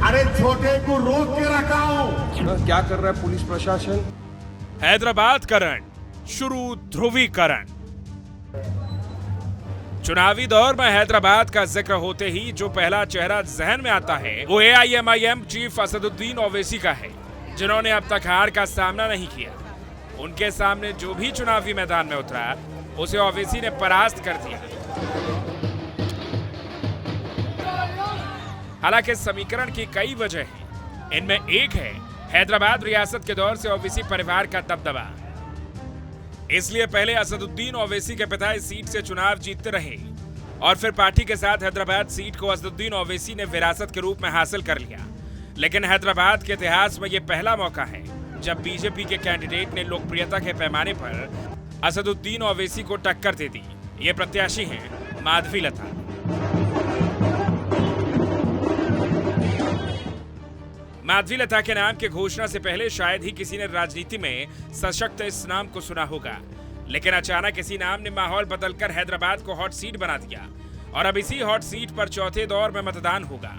अरे छोटे को रोक के रखा हूं। क्या कर रहा है पुलिस प्रशासन? हैदराबाद करण शुरू ध्रुवीकरण। चुनावी दौर में हैदराबाद का जिक्र होते ही जो पहला चेहरा जहन में आता है वो AIMIM चीफ असदुद्दीन ओवैसी का है, जिन्होंने अब तक हार का सामना नहीं किया। उनके सामने जो भी चुनावी मैदान में उतरा उसे ओवैसी ने परास्त कर दिया। हालांकि समीकरण की कई वजह हैं। इनमें एक है हैदराबाद रियासत के दौर से ओवैसी परिवार का दबदबा। इसलिए पहले असदुद्दीन ओवैसी के पिता इस सीट से चुनाव जीतते रहे और फिर पार्टी के साथ हैदराबाद सीट को असदुद्दीन ओवैसी ने विरासत के रूप में हासिल कर लिया। लेकिन हैदराबाद के इतिहास में यह पहला मौका है जब बीजेपी के कैंडिडेट ने लोकप्रियता के पैमाने पर असदुद्दीन ओवैसी को टक्कर दे दी। ये प्रत्याशी हैं माधवी लता। माधवी लता के नाम की घोषणा से पहले शायद ही किसी ने राजनीति में सशक्त इस नाम को सुना होगा, लेकिन अचानक इसी नाम ने माहौल बदलकर हैदराबाद को हॉट सीट बना दिया और अब इसी हॉट सीट पर चौथे दौर में मतदान होगा।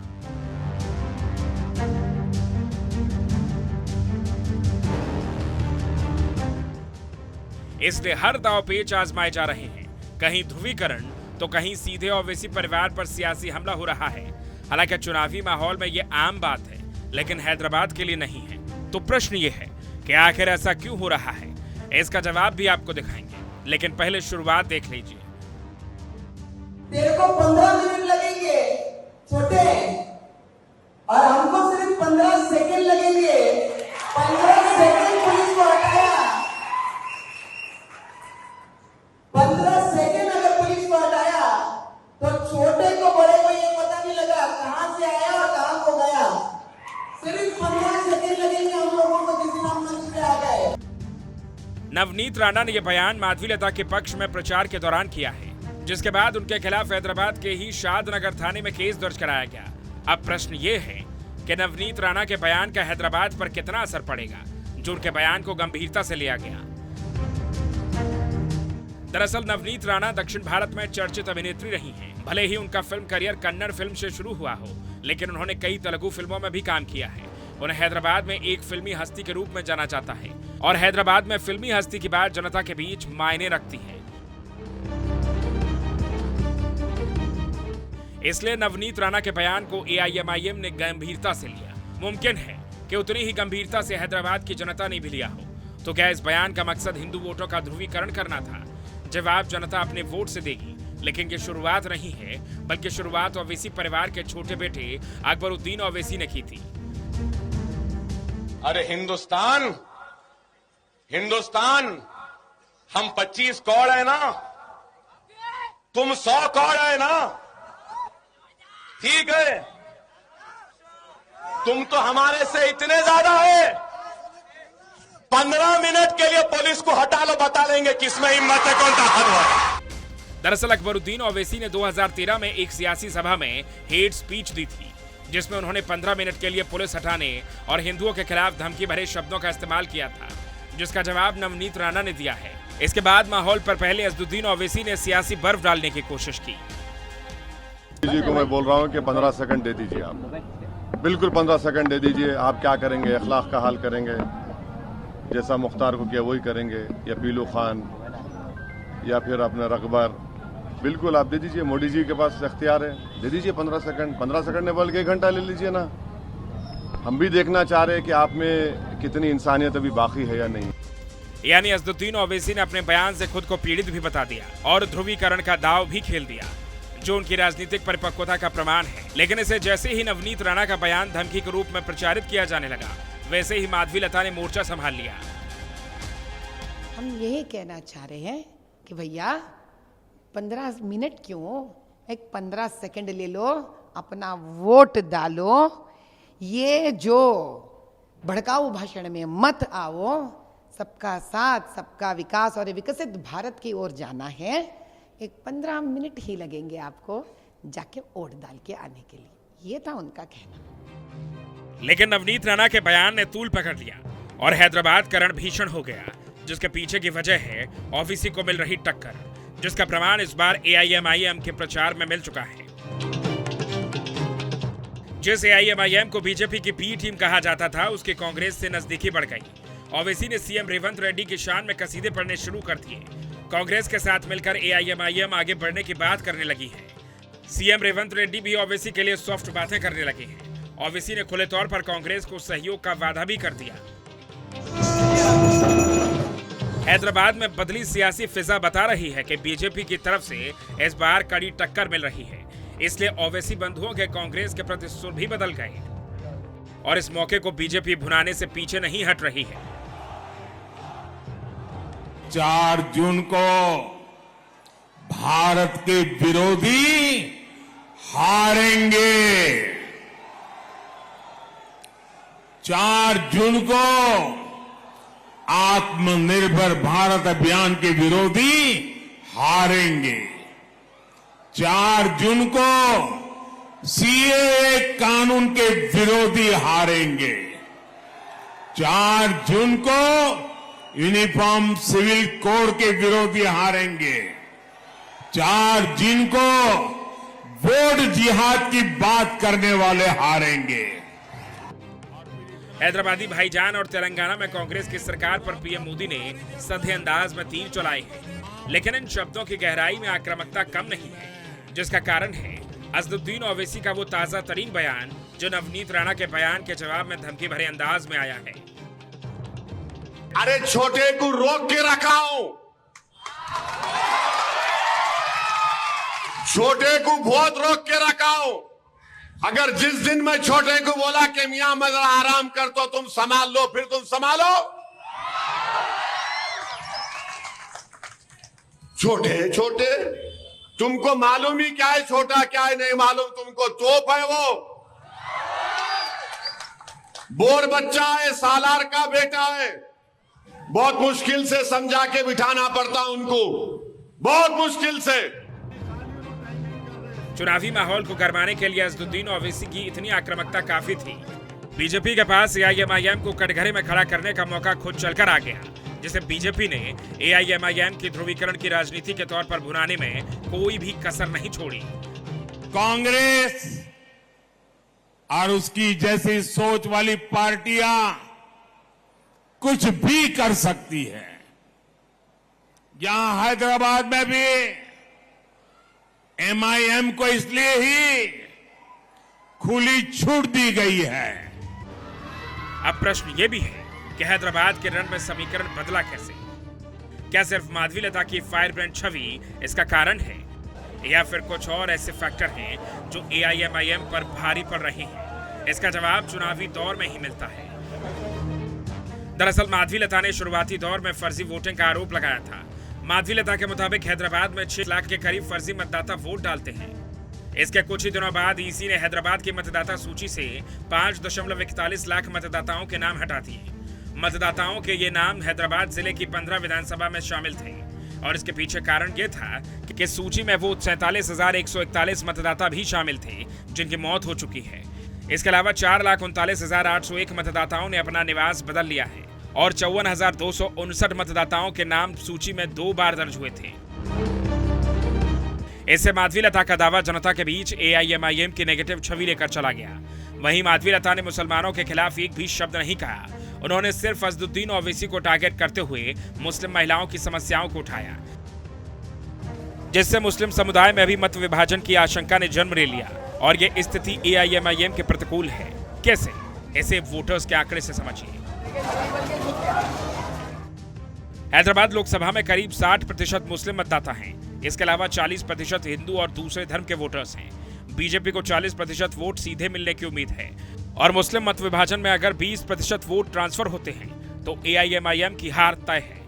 इसलिए हर दांव पेच आजमाए जा रहे हैं, कहीं ध्रुवीकरण तो कहीं सीधे ओवैसी परिवार पर सियासी हमला हो रहा है। हालांकि चुनावी माहौल में यह आम बात है, लेकिन हैदराबाद के लिए नहीं है। तो प्रश्न ये है कि आखिर ऐसा क्यों हो रहा है? इसका जवाब भी आपको दिखाएंगे, लेकिन पहले शुरुआत देख लीजिए। तेरे को 15 मिनट लगेंगे छोटे, और हमको सिर्फ 15 सेकंड लगेंगे। 15 सेकंड पुलिस को हटाया। 15 सेकंड अगर पुलिस को हटाया तो छोटे को बड़े को ये पता नहीं लगा कहां से आया और कहां को गया। सिर्फ 15 सेकंड लगेंगे हम लोगों को किसी नाम मंच पे आ गए। नवनीत राणा ने यह बयान माधवी लता के पक्ष में प्रचार के दौरान किया है, जिसके बाद उनके खिलाफ हैदराबाद के ही शादनगर थाने में केस दर्ज कराया गया। अब प्रश्न ये है कि नवनीत राणा के बयान का हैदराबाद पर कितना असर पड़ेगा, जो उनके बयान को गंभीरता से लिया गया। दरअसल नवनीत राणा दक्षिण भारत में चर्चित अभिनेत्री रही हैं। भले ही उनका फिल्म करियर कन्नड़ फिल्म से शुरू हुआ हो, लेकिन उन्होंने कई तेलुगु फिल्मों में भी काम किया है। उन्हें हैदराबाद में एक फिल्मी हस्ती के रूप में जाना जाता है और हैदराबाद में फिल्मी हस्ती की बात जनता के बीच मायने रखती है। इसलिए नवनीत राणा के बयान को AIMIM ने गंभीरता से लिया। मुमकिन है कि उतनी ही गंभीरता से हैदराबाद की जनता ने भी लिया हो। तो क्या इस बयान का मकसद हिंदू वोटों का ध्रुवीकरण करना था? जवाब जनता अपने वोट से देगी, लेकिन ये शुरुआत नहीं है, बल्कि शुरुआत ओवैसी परिवार के छोटे बेटे अकबरुद्दीन ओवैसी ने की थी। अरे हिंदुस्तान हम 25 करोड़ है ना, तुम 100 करोड़ है ना, ठीक है। तुम तो हमारे से इतने ज्यादा है। 15 मिनट के लिए पुलिस को हटा लो, बता देंगे किसमें हिम्मत है, कौन ताकतवर है। दरअसल अकबरुद्दीन ओवैसी ने 2013 में एक सियासी सभा में हेट स्पीच दी थी, जिसमें उन्होंने 15 मिनट के लिए पुलिस हटाने और हिंदुओं के खिलाफ धमकी भरे शब्दों का इस्तेमाल किया था, जिसका जवाब नवनीत राणा ने दिया है। इसके बाद माहौल पर पहले असदुद्दीन ओवैसी ने सियासी बर्फ डालने की कोशिश की। जी को मैं बोल रहा हूं कि 15 सेकंड दे दीजिए, आप बिल्कुल 15 सेकंड दे दीजिए। आप क्या करेंगे? अखलाक का हाल करेंगे, जैसा मुख्तार को किया वही करेंगे, या पीलू खान या फिर अपने रकबर, बिल्कुल आप दे दीजिए। मोदी जी के पास इख्तियार है, दे दीजिए 15 सेकंड। 15 सेकंड ने बल्कि 1 घंटा ले लीजिए ना। हम भी देखना चाह रहे हैं कि आप में कितनी इंसानियत अभी बाकी है या नहीं। यानी असदुद्दीन ओवैसी ने अपने बयान से खुद को पीड़ित भी बता दिया और ध्रुवीकरण का दाव भी खेल दिया, जो उनकी राजनीतिक परिपक्वता का प्रमाण है। लेकिन इसे जैसे ही नवनीत राणा का बयान धमकी के रूप में प्रचारित किया जाने लगा, वैसे ही माधवी लता ने मोर्चा संभाल लिया। हम यही कहना चाह रहे हैं कि भैया 15 मिनट क्यों, एक 15 सेकंड ले लो, अपना वोट डालो। ये जो भड़काऊ भाषण में मत आओ। सबका साथ, सबका विकास और विकसित भारत की ओर जाना है। एक 15 मिनट ही लगेंगे आपको जाके वोट डाल के आने के लिए। ये था उनका कहना। लेकिन नवनीत राणा के बयान ने तूल पकड़ लिया और हैदराबाद करण भीषण हो गया, जिसके पीछे की वजह है ओवैसी को मिल रही टक्कर, जिसका प्रमाण इस बार AIMIM के प्रचार में मिल चुका है। जिस एआईएमआईएम को बीजेपी की बी टीम कहा जाता था, उसकी कांग्रेस से नजदीकी बढ़ गई। ओवैसी ने सीएम रेवंत रेड्डी की शान में कसीदे पढ़ने शुरू कर दिए। कांग्रेस के साथ मिलकर एआईएमआईएम आगे बढ़ने की बात करने लगी है। सीएम रेवंत रेड्डी भी ओवैसी के लिए सॉफ्ट बातें करने लगे हैं। ओवैसी ने खुले तौर पर कांग्रेस को सहयोग का वादा भी कर दिया। हैदराबाद में बदली सियासी फिजा बता रही है कि बीजेपी की तरफ से इस बार कड़ी टक्कर मिल रही है। इसलिए ओवैसी बंधुओं के कांग्रेस के प्रति सुर भी बदल गए और इस मौके को बीजेपी भुनाने से पीछे नहीं हट रही है। 4 जून को भारत के विरोधी हारेंगे। 4 जून को आत्मनिर्भर भारत अभियान के विरोधी हारेंगे। 4 जून को सीएए कानून के विरोधी हारेंगे। 4 जून को यूनिफॉर्म सिविल कोड के विरोधी हारेंगे। 4 जून को वोट जिहाद की बात करने वाले हारेंगे। हैदराबादी भाईजान और तेलंगाना में कांग्रेस की सरकार पर पीएम मोदी ने सधे अंदाज में तीर चलाए हैं, लेकिन इन शब्दों की गहराई में आक्रामकता कम नहीं है, जिसका कारण है असदुद्दीन ओवैसी का वो ताजा तरीन बयान जो नवनीत राणा के बयान के जवाब में धमकी भरे अंदाज में आया है। अरे छोटे को रोक के रखा हूं, छोटे को बहुत रोक के रखा हूं। अगर जिस दिन मैं छोटे को बोला कि मियां मैं जरा आराम कर तो तुम संभाल लो, फिर तुम संभालो। छोटे छोटे तुमको मालूम ही क्या है छोटा क्या है नहीं मालूम तुमको। तोप है वो, बोर बच्चा है, सालार का बेटा है। बहुत मुश्किल से समझा के बिठाना पड़ता उनको, बहुत मुश्किल से। चुनावी माहौल को गरमाने के लिए असदुद्दीन ओवैसी की इतनी आक्रामकता काफी थी। बीजेपी के पास एआईएमआईएम को कटघरे में खड़ा करने का मौका खुद चलकर आ गया, जिसे बीजेपी ने एआईएमआईएम की ध्रुवीकरण की राजनीति के तौर पर भुनाने में कोई भी कसर नहीं छोड़ी। कांग्रेस और उसकी जैसी सोच वाली पार्टियां कुछ भी कर सकती है। यहां हैदराबाद में भी एमआईएम को इसलिए ही खुली छूट दी गई है। अब प्रश्न ये भी है कि हैदराबाद के रण में समीकरण बदला कैसे? क्या सिर्फ माधवी लता की फायर ब्रांड छवि इसका कारण है, या फिर कुछ और ऐसे फैक्टर हैं जो एआईएमआईएम पर भारी पड़ रहे हैं? इसका जवाब चुनावी दौर में ही मिलता है। दरअसल माधवी लता ने शुरुआती दौर में फर्जी वोटिंग का आरोप लगाया था। माधवी लता के मुताबिक हैदराबाद में 6 लाख के करीब फर्जी मतदाता वोट डालते हैं। इसके कुछ ही दिनों बाद ईसी ने हैदराबाद की मतदाता सूची से 5.41 लाख मतदाताओं के नाम हटा दिए। मतदाताओं के ये नाम हैदराबाद जिले की 15 विधानसभा में शामिल थे और इसके पीछे कारण ये था कि सूची में वो 47,141 मतदाता भी शामिल थे जिनकी मौत हो चुकी है। इसके अलावा 4,39,801 मतदाताओं ने अपना निवास बदल लिया है और 54,259 मतदाताओं के नाम सूची में 2 बार दर्ज हुए थे। इससे माधवी लता का दावा जनता के बीच एआईएमआईएम की नेगेटिव छवि लेकर चला गया। वहीं माधवी लता ने मुसलमानों के खिलाफ एक भी शब्द नहीं कहा। उन्होंने सिर्फ असदुद्दीन ओवैसी को टारगेट करते हुए मुस्लिम महिलाओं की समस्याओं को उठाया, जिससे मुस्लिम समुदाय में भी मत विभाजन की आशंका ने जन्म ले लिया और ये स्थिति एआईएमआईएम के प्रतिकूल है। कैसे? इसे वोटर्स के आंकड़े से समझिए। हैदराबाद लोकसभा में करीब 60% मुस्लिम मतदाता हैं। इसके अलावा 40% हिंदू और दूसरे धर्म के वोटर्स हैं। बीजेपी को 40% वोट सीधे मिलने की उम्मीद है और मुस्लिम मत विभाजन में अगर 20% वोट ट्रांसफर होते हैं तो एआईएमआईएम की हार तय है।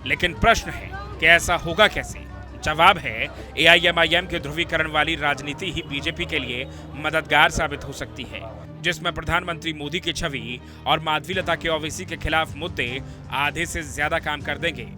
लेकिन प्रश्न है कि ऐसा होगा कैसे? जवाब है एआईएमआईएम के ध्रुवीकरण वाली राजनीति ही बीजेपी के लिए मददगार साबित हो सकती है, जिसमें प्रधानमंत्री मोदी की छवि और माधवी लता के ओवैसी के खिलाफ मुद्दे आधे से ज्यादा काम कर देंगे।